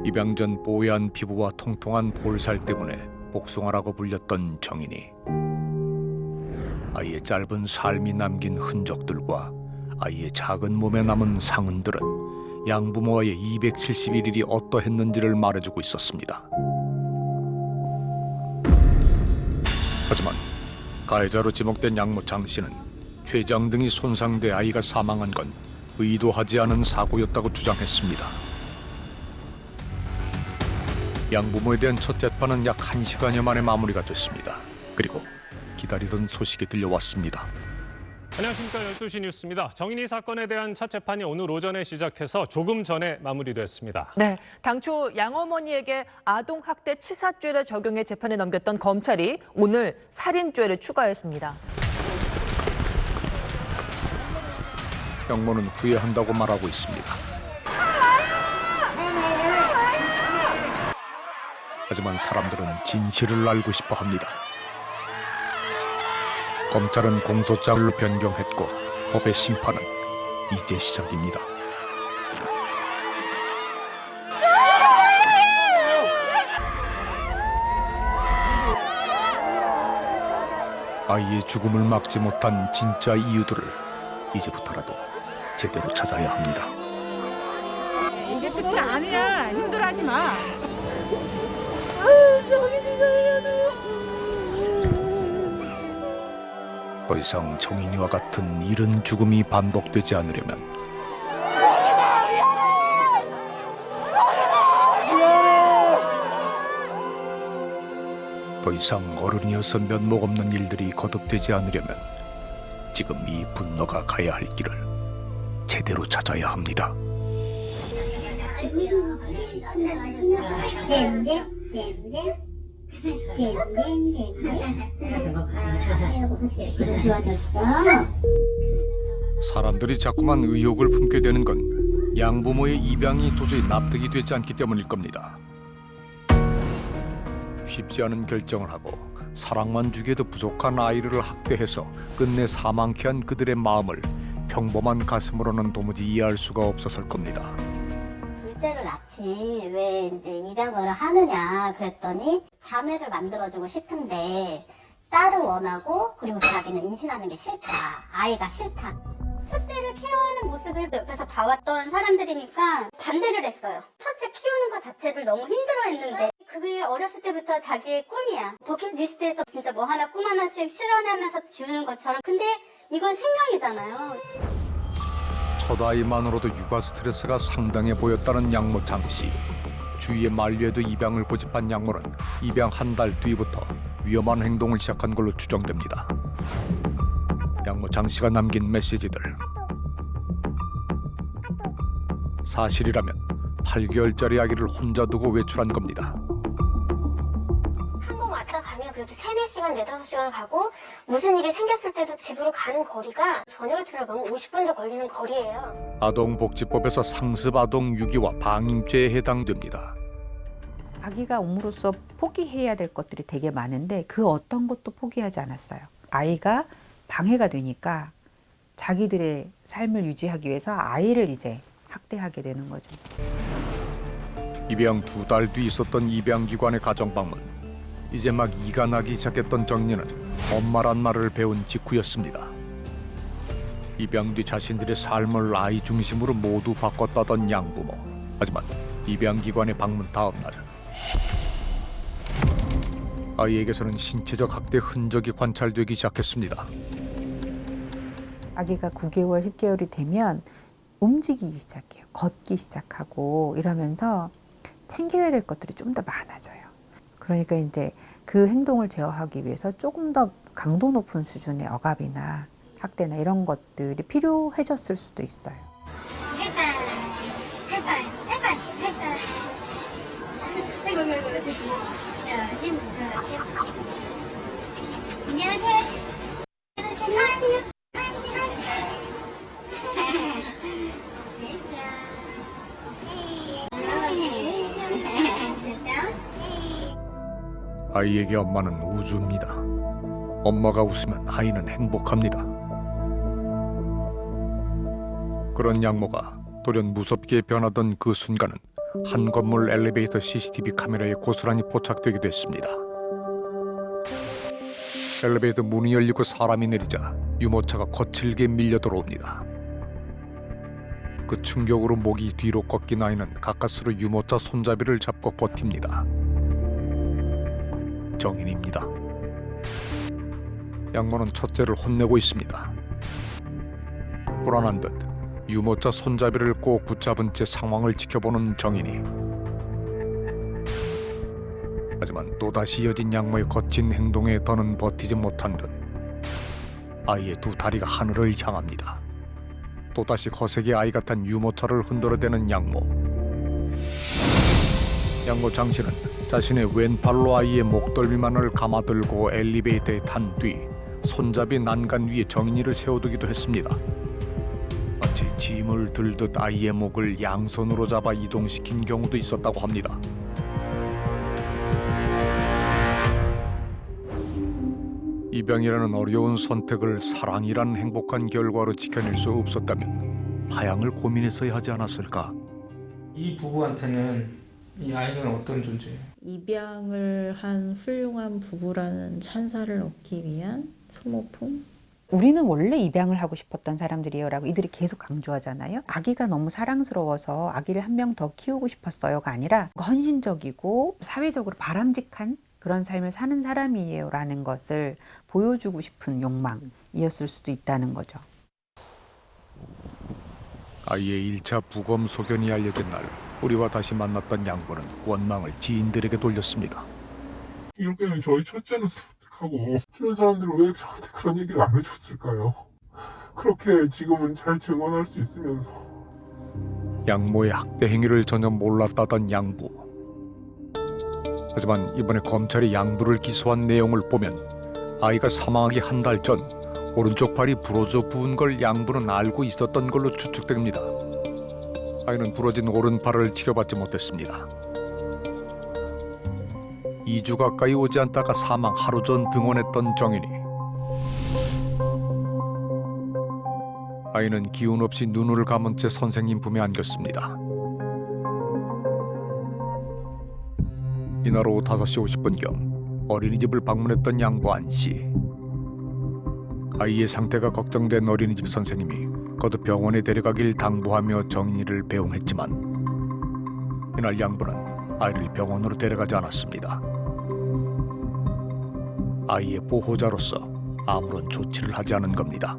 입양 전 뽀얀 피부와 통통한 볼살 때문에 복숭아라고 불렸던 정인이 아이의 짧은 삶이 남긴 흔적들과 아이의 작은 몸에 남은 상흔들은 양부모와의 271일이 어떠했는지를 말해주고 있었습니다. 하지만 가해자로 지목된 양모 장 씨는 췌장 등이 손상돼 아이가 사망한 건 의도하지 않은 사고였다고 주장했습니다. 양부모에 대한 첫 재판은 약 1시간여 만에 마무리가 됐습니다. 그리고 기다리던 소식이 들려왔습니다. 안녕하십니까. 12시 뉴스입니다. 정인이 사건에 대한 첫 재판이 오늘 오전에 시작해서 조금 전에 마무리됐습니다. 네, 당초 양어머니에게 아동학대치사죄를 적용해 재판에 넘겼던 검찰이 오늘 살인죄를 추가했습니다. 형모는 후회한다고 말하고 있습니다. 하지만 사람들은 진실을 알고 싶어 합니다. 검찰은 공소장을 변경했고 법의 심판은 이제 시작입니다. 아이의 죽음을 막지 못한 진짜 이유들을 이제부터라도 제대로 찾아야 합니다. 이게 끝이 아니야. 힘들어하지 마. 더 이상 정인이와 같은 이른 죽음이 반복되지 않으려면 더 이상 어른이어서 면목 없는 일들이 거듭되지 않으려면 지금 이 분노가 가야 할 길을 제대로 찾아야 합니다. 사람들이 자꾸만 의혹을 품게 되는 건 양부모의 입양이 도저히 납득이 되지 않기 때문일 겁니다. 쉽지 않은 결정을 하고 사랑만 주기에도 부족한 아이를 학대해서 끝내 사망케 한 그들의 마음을 평범한 가슴으로는 도무지 이해할 수가 없었을 겁니다. 둘째를 낳지 왜 이제 입양을 하느냐 그랬더니 자매를 만들어주고 싶은데 딸을 원하고 그리고 자기는 임신하는 게 싫다. 아이가 싫다. 첫째를 케어하는 모습을 옆에서 봐왔던 사람들이니까 반대를 했어요. 첫째 키우는 것 자체를 너무 힘들어했는데 그게 어렸을 때부터 자기의 꿈이야. 버킷리스트에서 진짜 뭐 하나 꿈 하나씩 실현하면서 지우는 것처럼. 근데 이건 생명이잖아요. 첫 아이만으로도 육아 스트레스가 상당해 보였다는 양모 장 씨. 주위의 만류에도 입양을 고집한 양모는 입양 한 달 뒤부터 위험한 행동을 시작한 걸로 추정됩니다. 양모 장 씨가 남긴 메시지들. 사실이라면 8개월짜리 아기를 혼자 두고 외출한 겁니다. 한 번 왔다 가면 그래도 3, 4시간, 4, 5시간을 가고 무슨 일이 생겼을 때도 집으로 가는 거리가 저녁에 들어가면 50분도 걸리는 거리예요. 아동복지법에서 상습 아동 유기와 방임죄에 해당됩니다. 아기가 옴으로써 포기해야 될 것들이 되게 많은데 그 어떤 것도 포기하지 않았어요. 아이가 방해가 되니까 자기들의 삶을 유지하기 위해서 아이를 이제 학대하게 되는 거죠. 입양 2달 뒤 있었던 입양기관의 가정방문. 이제 막 이가 나기 시작했던 정리는 엄마란 말을 배운 직후였습니다. 입양 뒤 자신들의 삶을 아이 중심으로 모두 바꿨다던 양부모. 하지만 입양기관의 방문 다음 날 아이에게서는 신체적 학대 흔적이 관찰되기 시작했습니다. 아기가 9개월, 10개월이 되면 움직이기 시작해요. 걷기 시작하고 이러면서 챙겨야 될 것들이 좀 더 많아져요. 그러니까 이제 그 행동을 제어하기 위해서 조금 더 강도 높은 수준의 억압이나 학대나 이런 것들이 필요해졌을 수도 있어요. 아이에게 엄마는 우주입니다. 엄마가 웃으면 아이는 행복합니다. 그런 양모가 돌연 무섭게 변하던 그 순간은 한 건물 엘리베이터 CCTV 카메라에 고스란히 포착되기도 했습니다. 엘리베이터 문이 열리고 사람이 내리자 유모차가 거칠게 밀려 들어옵니다. 그 충격으로 목이 뒤로 꺾인 아이는 가까스로 유모차 손잡이를 잡고 버팁니다. 정인입니다. 양모는 첫째를 혼내고 있습니다. 불안한 듯 유모차 손잡이를 꼭 붙잡은 채 상황을 지켜보는 정인이. 하지만 또다시 이어진 양모의 거친 행동에 더는 버티지 못한 듯 아이의 두 다리가 하늘을 향합니다. 또다시 거세게 아이가 탄 유모차를 흔들어대는 양모. 양모 장씨는 자신의 왼팔로 아이의 목덜미만을 감아들고 엘리베이터에 탄 뒤 손잡이 난간 위에 정인이를 세워두기도 했습니다. 마치 짐을 들듯 아이의 목을 양손으로 잡아 이동시킨 경우도 있었다고 합니다. 입양이라는 어려운 선택을 사랑이란 행복한 결과로 지켜낼 수 없었다면 파양을 고민했어야 하지 않았을까? 이 부부한테는 이 아이는 어떤 존재예요? 입양을 한 훌륭한 부부라는 찬사를 얻기 위한 소모품? 우리는 원래 입양을 하고 싶었던 사람들이에요 라고 이들이 계속 강조하잖아요. 아기가 너무 사랑스러워서 아기를 한 명 더 키우고 싶었어요가 아니라 헌신적이고 사회적으로 바람직한 그런 삶을 사는 사람이에요 라는 것을 보여주고 싶은 욕망이었을 수도 있다는 거죠. 아이의 1차 부검 소견이 알려진 날 우리와 다시 만났던 양부는 원망을 지인들에게 돌렸습니다. 이렇게는 저희 첫째는 어떡하고 주변 사람들은 왜 저한테 그런 얘기를 안 해줬을까요? 그렇게 지금은 잘 증언할 수 있으면서. 양모의 학대 행위를 전혀 몰랐다던 양부. 하지만 이번에 검찰이 양부를 기소한 내용을 보면 아이가 사망하기 한 달 전 오른쪽 팔이 부러져 부은 걸 양부는 알고 있었던 걸로 추측됩니다. 아이는 부러진 오른팔을 치료받지 못했습니다. 2주 가까이 오지 않다가 사망 하루 전 등원했던 정인이. 아이는 기운 없이 눈을 감은 채 선생님 품에 안겼습니다. 이날 오후 5시 50분경 어린이집을 방문했던 양부 안씨. 아이의 상태가 걱정된 어린이집 선생님이 거듭 병원에 데려가길 당부하며 정인이를 배웅했지만 이날 양부는 아이를 병원으로 데려가지 않았습니다. 아이의 보호자로서 아무런 조치를 하지 않은 겁니다.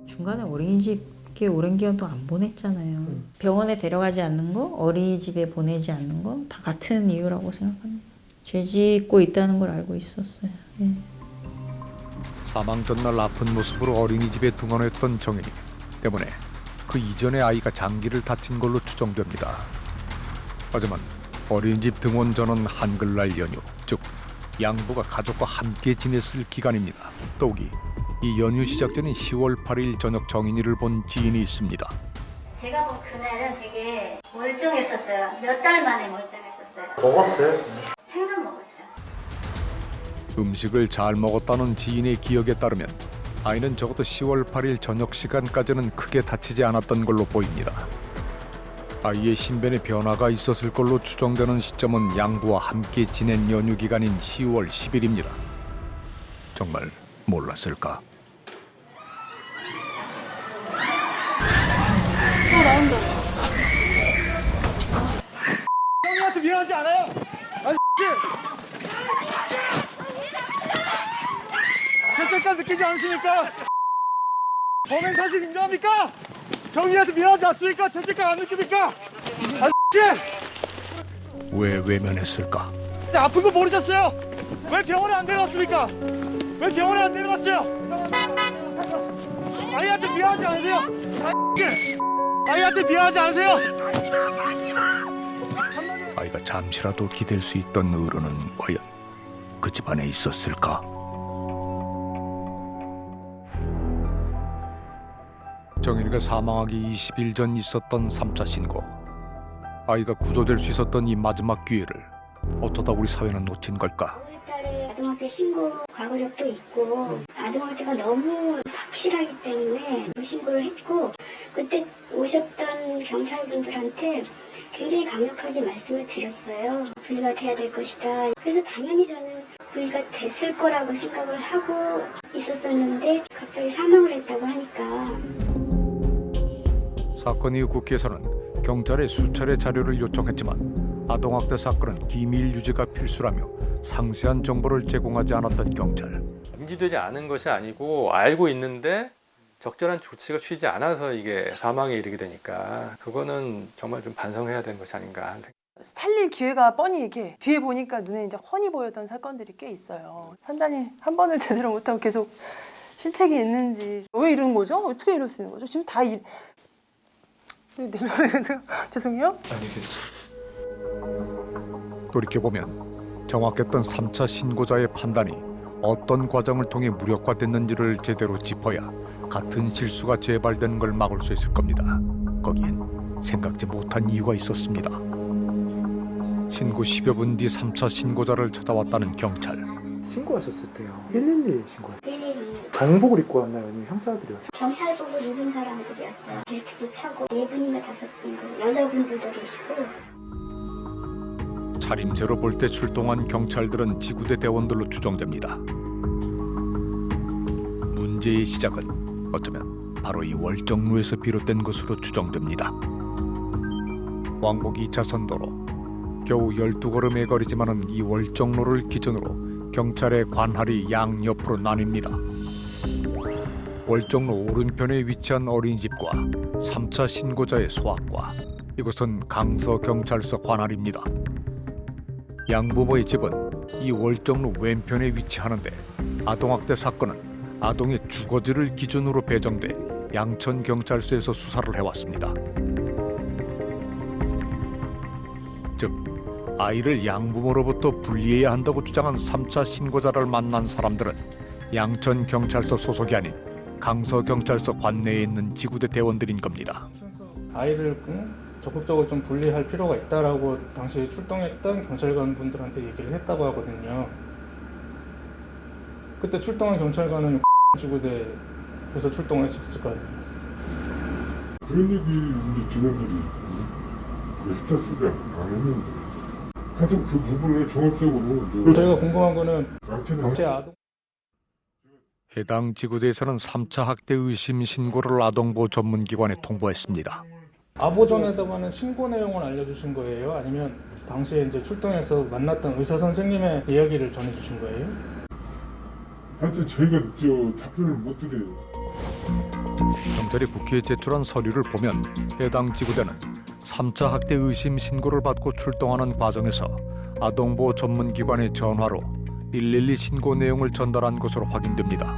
중간에 어린이집에 오랜 기간 동안 안 보냈잖아요. 병원에 데려가지 않는 거, 어린이집에 보내지 않는 거 다 같은 이유라고 생각합니다. 죄 짓고 있다는 걸 알고 있었어요. 예. 사망 전날 아픈 모습으로 어린이집에 등원했던 정인이 때문에 그 이전에 아이가 장기를 다친 걸로 추정됩니다. 하지만 어린이집 등원 전은 한글날 연휴, 즉 양부가 가족과 함께 지냈을 기간입니다. 더욱이 이 연휴 시작 전인 10월 8일 저녁 정인이를 본 지인이 있습니다. 제가 본 그날은 되게 멀쩡했었어요. 몇 달 만에 멀쩡했었어요. 먹었어요? 생선 먹었죠. 음식을 잘 먹었다는 지인의 기억에 따르면 아이는 적어도 10월 8일 저녁 시간까지는 크게 다치지 않았던 걸로 보입니다. 아이의 신변에 변화가 있었을 걸로 추정되는 시점은 양부와 함께 지낸 연휴 기간인 10월 10일입니다. 정말 몰랐을까? 형님한테 미안하지 않아요? 아니 죄책감 느끼지 않으십니까? 범행 사실 인정합니까? 정의한테 미안하지 않습니까? 죄책감 안 느낍니까? 왜 외면했을까? 아픈 거 모르셨어요? 왜 병원에 안 데려갔습니까? 왜 병원에 안 데려갔어요? 아이한테 미안하지 않으세요? 아이한테 미안하지 않으세요? 아이가 잠시라도 기댈 수 있던 어른은 과연 그 집안에 있었을까? 정인이가 사망하기 20일 전 있었던 3차 신고. 아이가 구조될 수 있었던 이 마지막 기회를 어쩌다 우리 사회는 놓친 걸까? 5월달에 아동학대 신고 과거력도 있고 아동학대가 너무 확실하기 때문에 신고를 했고 그때 오셨던 경찰분들한테 굉장히 강력하게 말씀을 드렸어요. 분리가 돼야 될 것이다. 그래서 당연히 저는 분리가 됐을 거라고 생각을 하고 있었었는데 갑자기 사망을 했다고 하니까. 사건 이후 국회에서는 경찰에 수차례 자료를 요청했지만 아동학대 사건은 기밀 유지가 필수라며 상세한 정보를 제공하지 않았던 경찰. 인지되지 않은 것이 아니고 알고 있는데 적절한 조치가 취하지 않아서 이게 사망에 이르게 되니까 그거는 정말 좀 반성해야 되는 것이 아닌가. 살릴 기회가 뻔히 이렇게 뒤에 보니까 눈에 이제 훤히 보였던 사건들이 꽤 있어요. 판단이 한 번을 제대로 못하고 계속 실책이 있는지 왜 이런 거죠? 어떻게 이럴 수 있는 거죠? 지금 다 죄송해요. 돌이켜보면 정확했던 3차 신고자의 판단이 어떤 과정을 통해 무력화됐는지를 제대로 짚어야 같은 실수가 재발되는 걸 막을 수 있을 겁니다. 거기엔 생각지 못한 이유가 있었습니다. 신고 10여 분 뒤 3차 신고자를 찾아왔다는 경찰. 신고하셨을 때요. 112에 신고하셨어요. 112. 방복을 입고 왔나요? 아니면 형사들이었어요? 경찰복을 입은 사람들이었어요. 벨트도 차고 4분인가 5분, 여자분들도 계시고. 차림새로 볼 때 출동한 경찰들은 지구대 대원들로 추정됩니다. 문제의 시작은 어쩌면 바로 이 월정로에서 비롯된 것으로 추정됩니다. 왕복 2차선 도로, 겨우 12걸음의 거리지만은 이 월정로를 기준으로 경찰의 관할이 양옆으로 나뉩니다. 월정로 오른편에 위치한 어린이집과 3차 신고자의 소학과, 이곳은 강서경찰서 관할입니다. 양부모의 집은 이 월정로 왼편에 위치하는데 아동학대 사건은 아동의 주거지를 기준으로 배정돼 양천경찰서에서 수사를 해왔습니다. 즉, 아이를 양부모로부터 분리해야 한다고 주장한 3차 신고자를 만난 사람들은 양천경찰서 소속이 아닌 강서경찰서 관내에 있는 지구대 대원들인 겁니다. 아이를 적극적으로 좀 분리할 필요가 있다라고 당시에 출동했던 경찰관 분들한테 얘기를 했다고 하거든요. 그때 출동한 경찰관은 지구대에서 출동을 했었을 거 아니에요. 그런 얘기 우리 지네들이 했다 소리 안 했는데. 하여튼 그 부분을 종합적으로 저희가 궁금한 거는 제 아동 해당 지구대에서는 3차 학대 의심 신고를 아동보호 전문기관에 통보했습니다. 아보전에다가는 신고 내용을 알려주신 거예요? 아니면 당시에 이제 출동해서 만났던 의사 선생님의 이야기를 전해주신 거예요? 하여튼 저희가 답변을 못 드려요. 경찰이 국회에 제출한 서류를 보면 해당 지구대는 3차 학대 의심 신고를 받고 출동하는 과정에서 아동보호 전문기관의 전화로 112 신고 내용을 전달한 것으로 확인됩니다.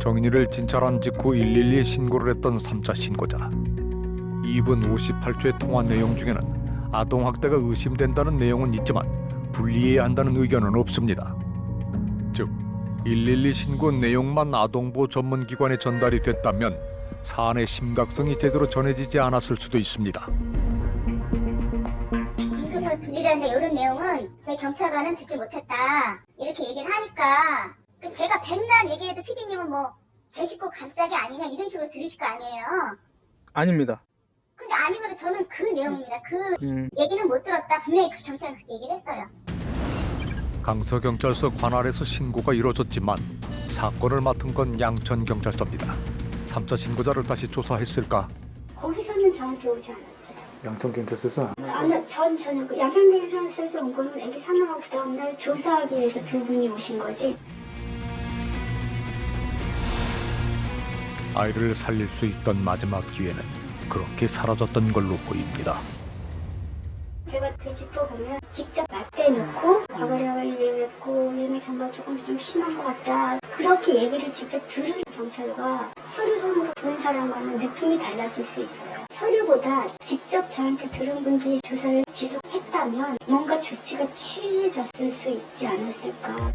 정인이를 진찰한 직후 112에 신고를 했던 3차 신고자. 2분 58초의 통화 내용 중에는 아동학대가 의심된다는 내용은 있지만 분리해야 한다는 의견은 없습니다. 즉, 112 신고 내용만 아동보호 전문기관에 전달이 됐다면 사안의 심각성이 제대로 전해지지 않았을 수도 있습니다. 긴급을 분리라는데 이런 내용은 저희 경찰관은 듣지 못했다. 이렇게 얘기를 하니까 제가 백날 얘기해도 PD님은 제 식구 감싸기 아니냐 이런 식으로 들으실 거 아니에요. 아닙니다. 근데 아니면 저는 그 내용입니다. 그 얘기는 못 들었다. 분명히 그 경찰은 그렇게 얘기를 했어요. 강서경찰서 관할에서 신고가 이루어졌지만 사건을 맡은 건 양천경찰서입니다. 3차 신고자를 다시 조사했을까? 거기서는 저한테 오지 않았어요. 양천경찰서에서? 아니, 전혀 그 양천경찰서에서 온 거는 애기 사망하고 그 다음날 조사하기 위해서 2분이 오신 거지. 아이를 살릴 수 있던 마지막 기회는 그렇게 사라졌던 걸로 보입니다. 제가 되짚어보면 직접 맞대놓고 과거력을 얘기했고 얘는 정말 조금 좀 심한 것 같다. 그렇게 얘기를 직접 들은 경찰과 서류상으로 본 사람과는 느낌이 달랐을 수 있어요. 서류보다 직접 저한테 들은 분들이 조사를 지속했다면 뭔가 조치가 취해졌을 수 있지 않았을까.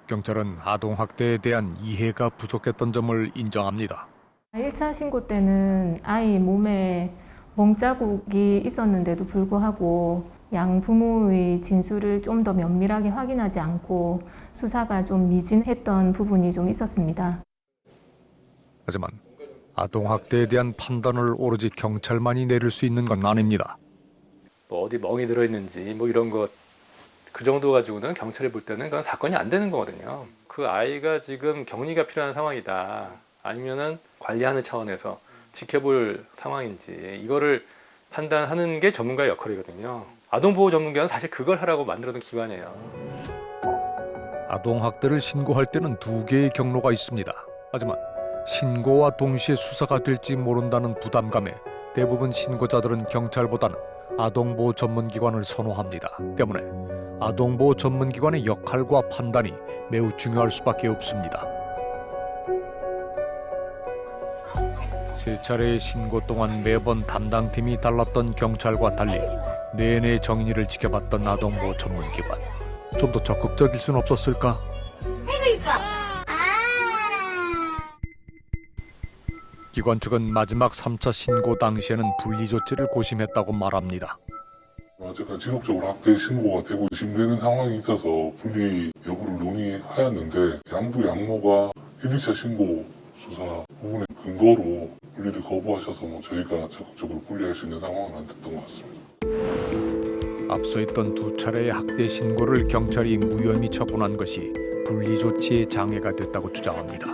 경찰은 아동학대에 대한 이해가 부족했던 점을 인정합니다. 1차 신고 때는 아이 몸에 멍자국이 있었는데도 불구하고 양 부모의 진술을 좀 더 면밀하게 확인하지 않고 수사가 좀 미진했던 부분이 좀 있었습니다. 하지만 아동학대에 대한 판단을 오로지 경찰만이 내릴 수 있는 건 아닙니다. 뭐 어디 멍이 들어있는지 뭐 이런 것 그 정도 가지고는 경찰이 볼 때는 그건 사건이 안 되는 거거든요. 그 아이가 지금 격리가 필요한 상황이다. 아니면은 관리하는 차원에서 지켜볼 상황인지 이거를 판단하는 게 전문가의 역할이거든요. 아동보호 전문기관은 사실 그걸 하라고 만들어둔 기관이에요. 아동학대를 신고할 때는 두 개의 경로가 있습니다. 하지만 신고와 동시에 수사가 될지 모른다는 부담감에 대부분 신고자들은 경찰보다는 아동보호 전문기관을 선호합니다. 때문에 아동보호 전문기관의 역할과 판단이 매우 중요할 수밖에 없습니다. 세 차례의 신고 동안 매번 담당팀이 달랐던 경찰과 달리 내내 정인이를 지켜봤던 아동보호 전문기관. 좀 더 적극적일 순 없었을까? 기관 측은 마지막 3차 신고 당시에는 분리 조치를 고심했다고 말합니다. 어쨌든 지속적으로 학대 신고가 되고 의심되는 상황이 있어서 분리 여부를 논의하였는데 양부 양모가 1, 2차 신고 수사 부분의 근거로 분리를 거부하셔서 저희가 적극적으로 분리할 수 있는 상황은 안 됐던 것 같습니다. 앞서 있던 두 차례의 학대 신고를 경찰이 무혐의 처분한 것이 분리 조치에 장애가 됐다고 주장합니다.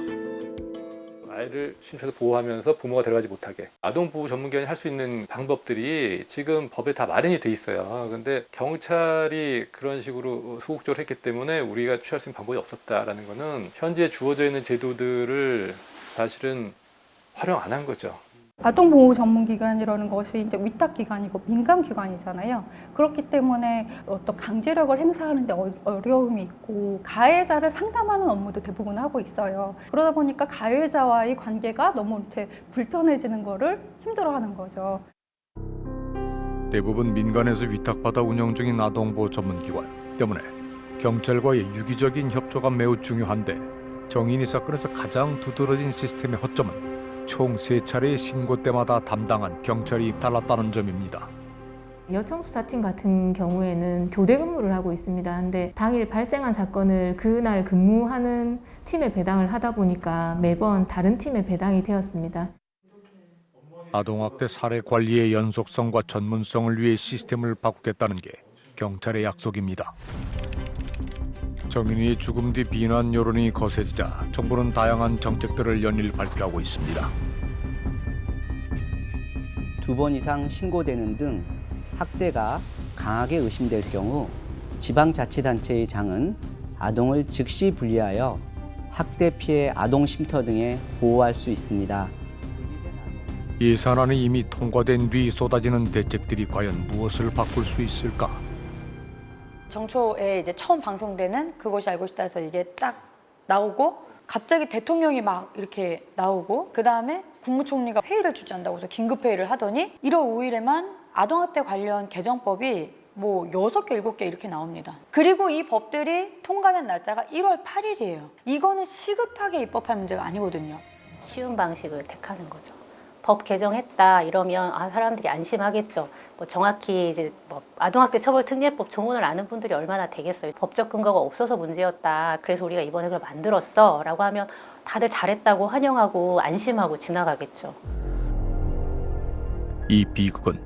아이를 신체에서 보호하면서 부모가 들어가지 못하게 아동보호 전문기관이 할 수 있는 방법들이 지금 법에 다 마련이 돼 있어요. 근데 경찰이 그런 식으로 소극적으로 했기 때문에 우리가 취할 수 있는 방법이 없었다라는 거는 현재 주어져 있는 제도들을 사실은 활용 안 한 거죠. 아동보호 전문기관이라는 것이 이제 위탁기관이고 민간기관이잖아요. 그렇기 때문에 어떤 강제력을 행사하는 데 어려움이 있고 가해자를 상담하는 업무도 대부분 하고 있어요. 그러다 보니까 가해자와의 관계가 너무 이렇게 불편해지는 거를 힘들어하는 거죠. 대부분 민간에서 위탁받아 운영 중인 아동보호 전문기관 때문에 경찰과의 유기적인 협조가 매우 중요한데 정인이 사건에서 가장 두드러진 시스템의 허점은 총 3차례의 신고 때마다 담당한 경찰이 달랐다는 점입니다. 여청수사팀 같은 경우에는 교대 근무를 하고 있습니다. 근데 당일 발생한 사건을 그날 근무하는 팀에 배당을 하다 보니까 매번 다른 팀에 배당이 되었습니다. 아동학대 사례 관리의 연속성과 전문성을 위해 시스템을 바꾸겠다는 게 경찰의 약속입니다. 정인이의 죽음 뒤 비난 여론이 거세지자 정부는 다양한 정책들을 연일 발표하고 있습니다. 2번 이상 신고되는 등 학대가 강하게 의심될 경우 지방자치단체의 장은 아동을 즉시 분리하여 학대 피해 아동 쉼터 등에 보호할 수 있습니다. 예산안이 이미 통과된 뒤 쏟아지는 대책들이 과연 무엇을 바꿀 수 있을까? 정초에 이제 처음 방송되는 그것이 알고 싶다해서 이게 딱 나오고 갑자기 대통령이 막 이렇게 나오고 그 다음에 국무총리가 회의를 주재한다고 해서 긴급회의를 하더니 1월 5일에만 아동학대 관련 개정법이 뭐 6개, 7개 이렇게 나옵니다. 그리고 이 법들이 통과된 날짜가 1월 8일이에요. 이거는 시급하게 입법할 문제가 아니거든요. 쉬운 방식을 택하는 거죠. 법 개정했다 이러면 사람들이 안심하겠죠. 뭐 정확히 이제 뭐 아동학대 처벌특례법 조문을 아는 분들이 얼마나 되겠어요. 법적 근거가 없어서 문제였다. 그래서 우리가 이번에 그걸 만들었어라고 하면 다들 잘했다고 환영하고 안심하고 지나가겠죠. 이 비극은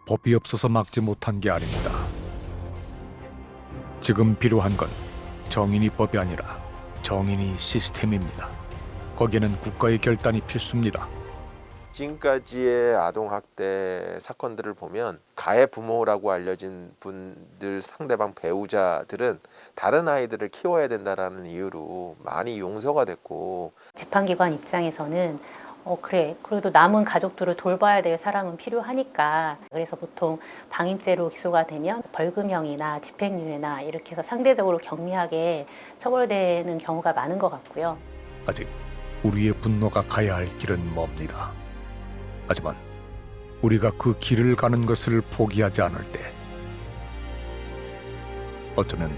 법이 없어서 막지 못한 게 아닙니다. 지금 필요한 건 정인이법이 아니라 정인이 시스템입니다. 거기에는 국가의 결단이 필수입니다. 지금까지의 아동학대 사건들을 보면 가해 부모라고 알려진 분들 상대방 배우자들은 다른 아이들을 키워야 된다라는 이유로 많이 용서가 됐고 재판기관 입장에서는 그래도 남은 가족들을 돌봐야 될 사람은 필요하니까 그래서 보통 방임죄로 기소가 되면 벌금형이나 집행유예나 이렇게 해서 상대적으로 경미하게 처벌되는 경우가 많은 것 같고요. 아직 우리의 분노가 가야 할 길은 멉니다. 하지만 우리가 그 길을 가는 것을 포기하지 않을 때 어쩌면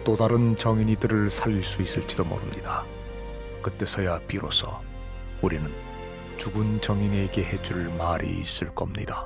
또 다른 정인이들을 살릴 수 있을지도 모릅니다. 그때서야 비로소 우리는 죽은 정인에게 해줄 말이 있을 겁니다.